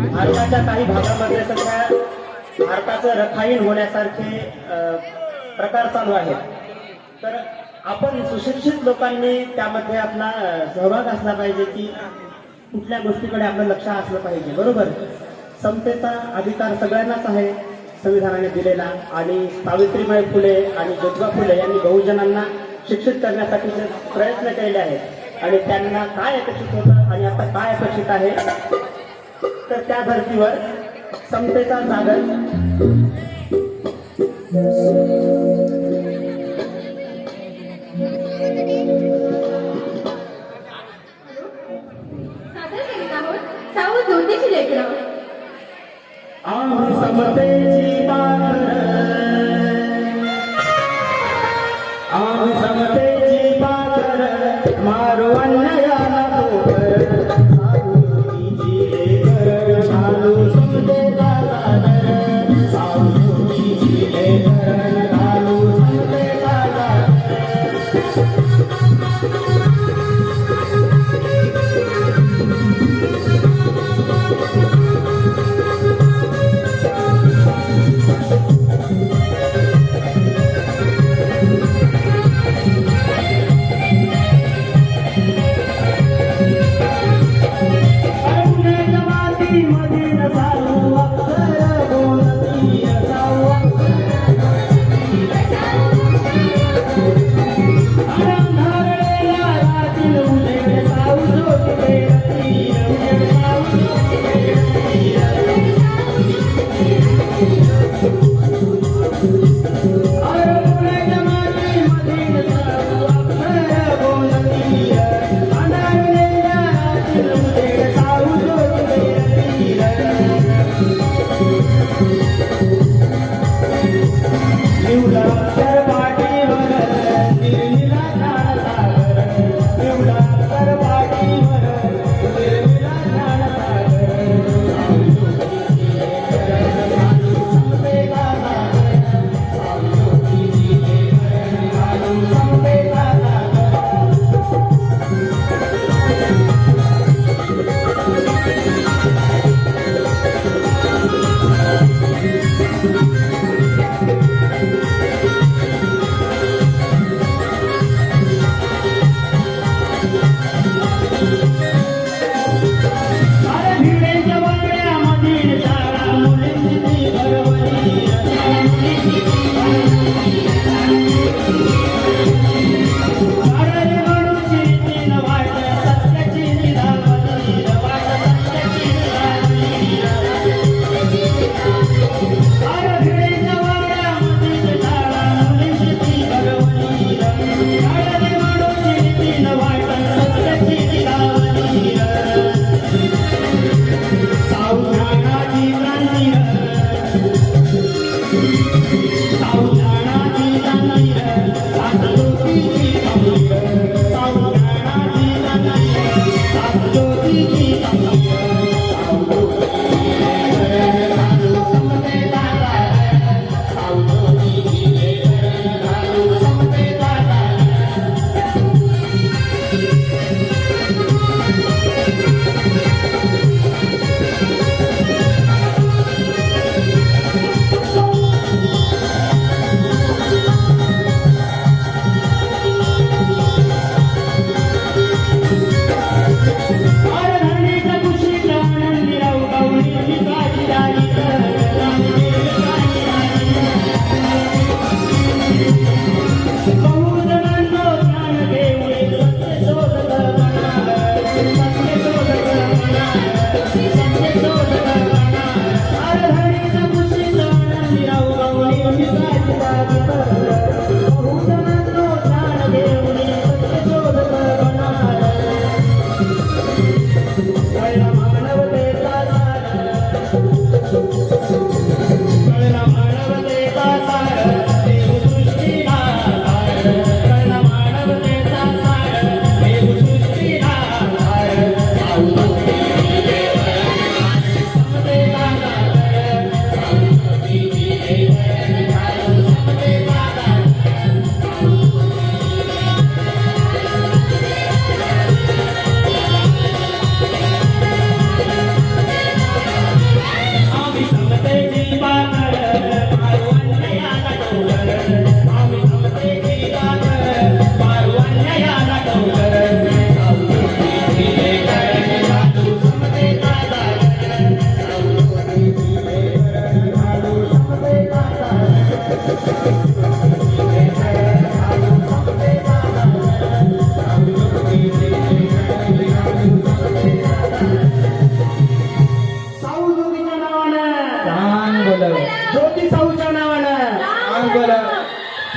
भारताच्या काही भागामध्ये सध्या भारताचं रखाईन होण्यासारखे प्रकार चालू आहेत। तर आपण सुशिक्षित लोकांनी त्यामध्ये आपला सहभाग असला पाहिजे की कुठल्या गोष्टीकडे आपलं लक्ष असलं पाहिजे। बरोबर, समतेचा अधिकार सगळ्यांनाच आहे संविधानाने दिलेला, आणि सावित्रीबाई फुले आणि ज्योतिबा फुले यांनी बहुजनांना शिक्षित करण्यासाठी प्रयत्न केले आहेत। आणि त्यांना काय अपेक्षित होतं आणि आता काय अपेक्षित आहे, तर त्या धर्तीवर समतेचा जागर आम्ही समतेची पाकर मारो अन्यायाला तोपर सावधीची लेकर घालू समतेचा जागर सावधीची लेकर घालू समतेचा जागर Thank you.